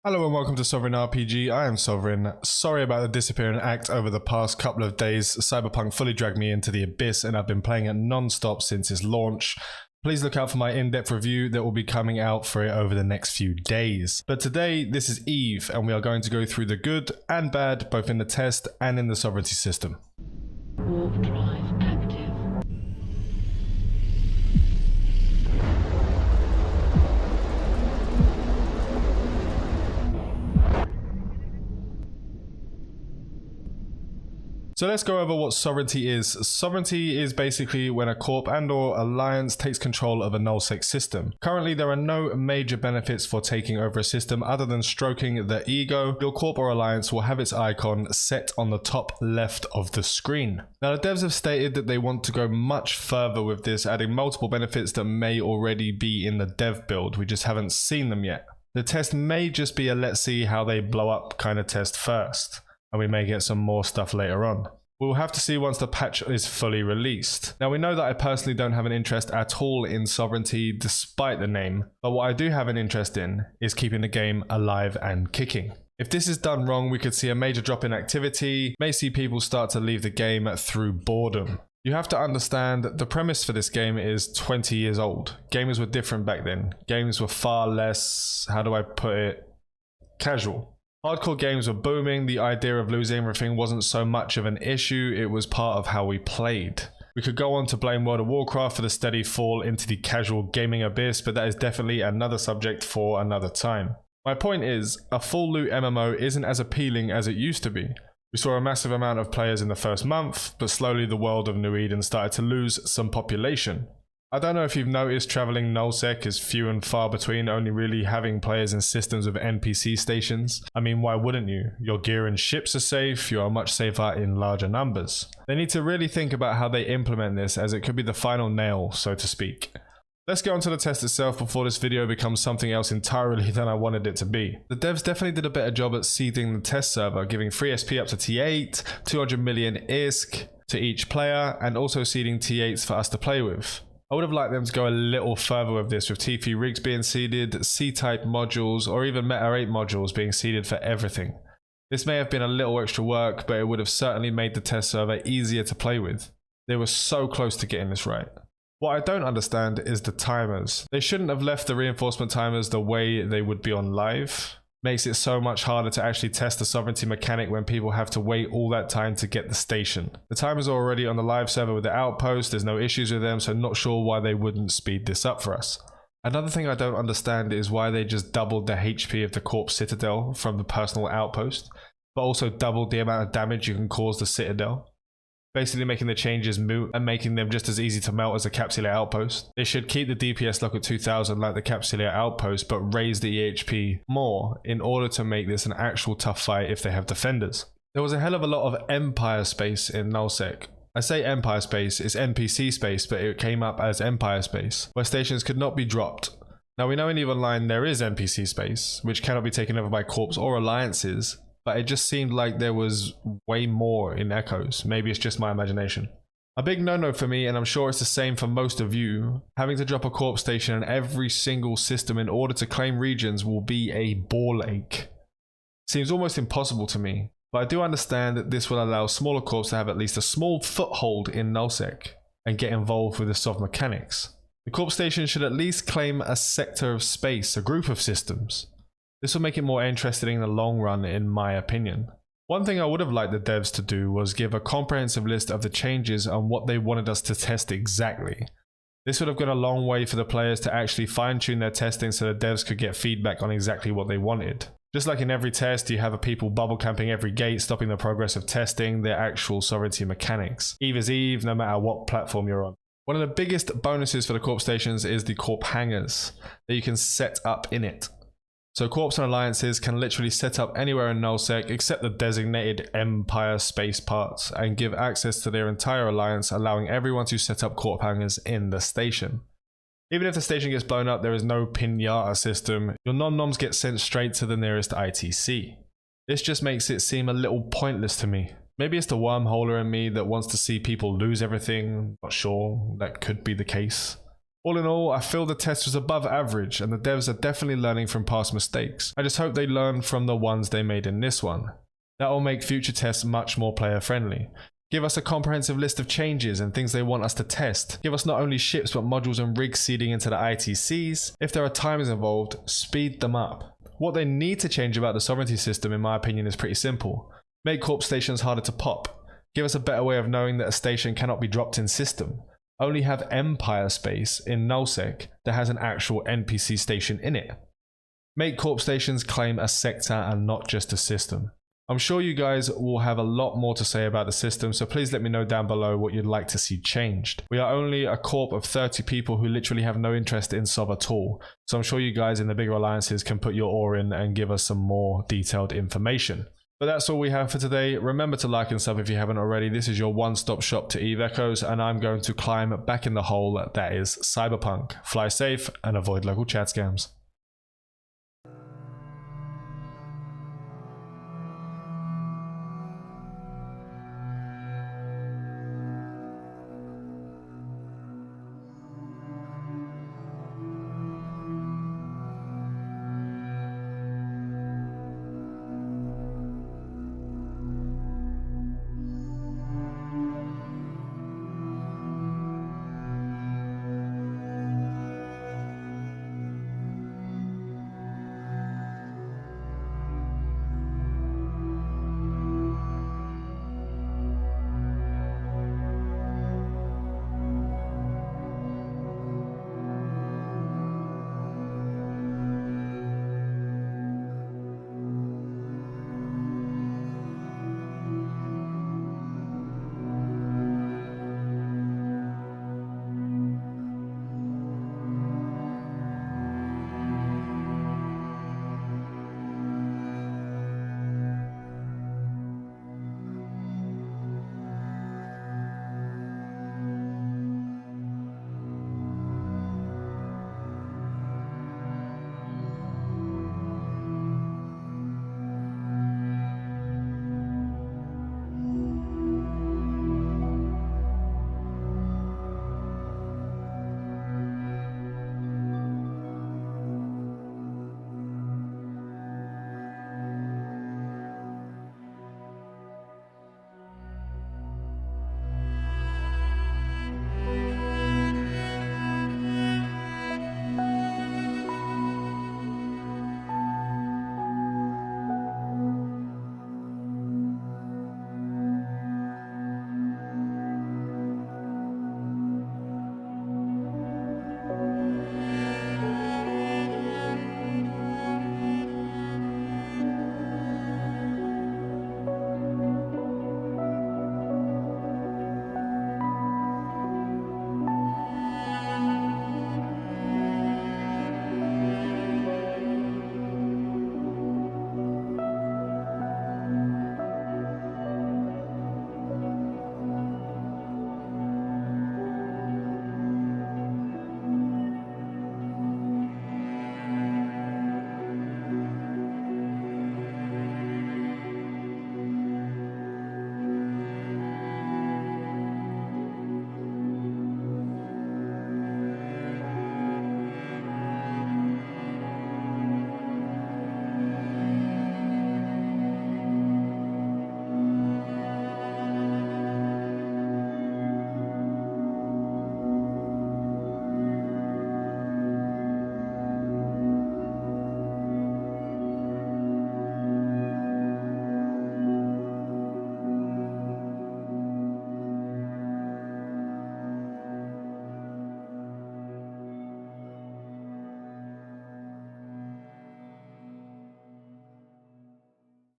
Hello and welcome to Sovereign RPG. I am Sovereign. Sorry about the disappearing act over the past couple of days. Cyberpunk fully dragged me into the abyss and I've been playing it non-stop since its launch. Please look out for my in-depth review that will be coming out for it over the next few days. But today, this is Eve and we are going to go through the good and bad both in the test and in the sovereignty system. Warp drive active. So let's go over what sovereignty is. Sovereignty is basically when a corp and or alliance takes control of a nullsec system. Currently there are no major benefits for taking over a system other than stroking the ego. Your corp or alliance will have its icon set on the top left of the screen. Now the devs have stated that they want to go much further with this, adding multiple benefits that may already be in the dev build. We just haven't seen them yet. The test may just be a let's see how they blow up kind of test first, and we may get some more stuff later on. We'll have to see once the patch is fully released. Now we know that I personally don't have an interest at all in sovereignty despite the name, but what I do have an interest in is keeping the game alive and kicking. If this is done wrong, we could see a major drop in activity, may see people start to leave the game through boredom. You have to understand that the premise for this game is 20 years old. Gamers were different back then. Games were far less, how do I put it, casual. Hardcore games were booming, the idea of losing everything wasn't so much of an issue, it was part of how we played. We could go on to blame World of Warcraft for the steady fall into the casual gaming abyss, but that is definitely another subject for another time. My point is, a full loot MMO isn't as appealing as it used to be. We saw a massive amount of players in the first month, but slowly the world of New Eden started to lose some population. I don't know if you've noticed traveling nullsec is few and far between, only really having players in systems with NPC stations. I mean, why wouldn't you? Your gear and ships are safe, you are much safer in larger numbers. They need to really think about how they implement this, as it could be the final nail, so to speak. Let's get onto the test itself before this video becomes something else entirely than I wanted it to be. The devs definitely did a better job at seeding the test server, giving free SP up to T8, 200 million ISK to each player, and also seeding T8s for us to play with. I would have liked them to go a little further with this, with T3 rigs being seeded, C-type modules, or even Meta 8 modules being seeded for everything. This may have been a little extra work, but it would have certainly made the test server easier to play with. They were so close to getting this right. What I don't understand is the timers. They shouldn't have left the reinforcement timers the way they would be on live. Makes it so much harder to actually test the sovereignty mechanic when people have to wait all that time to get the station. The timers are already on the live server with the outpost, there's no issues with them, so not sure why they wouldn't speed this up for us. Another thing I don't understand is why they just doubled the HP of the Corpse Citadel from the personal outpost, but also doubled the amount of damage you can cause the Citadel. Basically making the changes moot and making them just as easy to melt as a Capsulator outpost. They should keep the DPS lock at 2000 like the Capsulator outpost, but raise the EHP more in order to make this an actual tough fight if they have defenders. There was a hell of a lot of Empire space in nullsec. I say Empire space, it's NPC space, but it came up as Empire space, where stations could not be dropped. Now we know in EVE Online there is NPC space, which cannot be taken over by corps or alliances, but it just seemed like there was way more in Echoes. Maybe it's just my imagination. A big no-no for me, and I'm sure it's the same for most of you, having to drop a corp station in every single system in order to claim regions will be a ball ache. Seems almost impossible to me, but I do understand that this will allow smaller corps to have at least a small foothold in nullsec and get involved with the soft mechanics. The corp station should at least claim a sector of space, a group of systems. This will make it more interesting in the long run, in my opinion. One thing I would have liked the devs to do was give a comprehensive list of the changes and what they wanted us to test exactly. This would have gone a long way for the players to actually fine-tune their testing so the devs could get feedback on exactly what they wanted. Just like in every test, you have people bubble camping every gate, stopping the progress of testing their actual sovereignty mechanics. Eve is Eve, no matter what platform you're on. One of the biggest bonuses for the corp stations is the corp hangars that you can set up in it. So corps and alliances can literally set up anywhere in nullsec except the designated Empire space parts and give access to their entire alliance, allowing everyone to set up corp hangars in the station. Even if the station gets blown up, there is no pinata system. Your non-noms get sent straight to the nearest ITC. This just makes it seem a little pointless to me. Maybe it's the wormholer in me that wants to see people lose everything. Not sure, that could be the case. All in all, I feel the test was above average and the devs are definitely learning from past mistakes. I just hope they learn from the ones they made in this one. That will make future tests much more player friendly. Give us a comprehensive list of changes and things they want us to test. Give us not only ships but modules and rigs seeding into the ITCs. If there are timers involved, speed them up. What they need to change about the sovereignty system, in my opinion, is pretty simple. Make corp stations harder to pop. Give us a better way of knowing that a station cannot be dropped in system. Only have Empire space in nullsec that has an actual NPC station in it. Make corp stations claim a sector and not just a system. I'm sure you guys will have a lot more to say about the system, so please let me know down below what you'd like to see changed. We are only a corp of 30 people who literally have no interest in Sov at all, so I'm sure you guys in the bigger alliances can put your oar in and give us some more detailed information. But that's all we have for today. Remember to like and sub if you haven't already. This is your one-stop shop to EVE Echoes, and I'm going to climb back in the hole that is Cyberpunk. Fly safe and avoid local chat scams.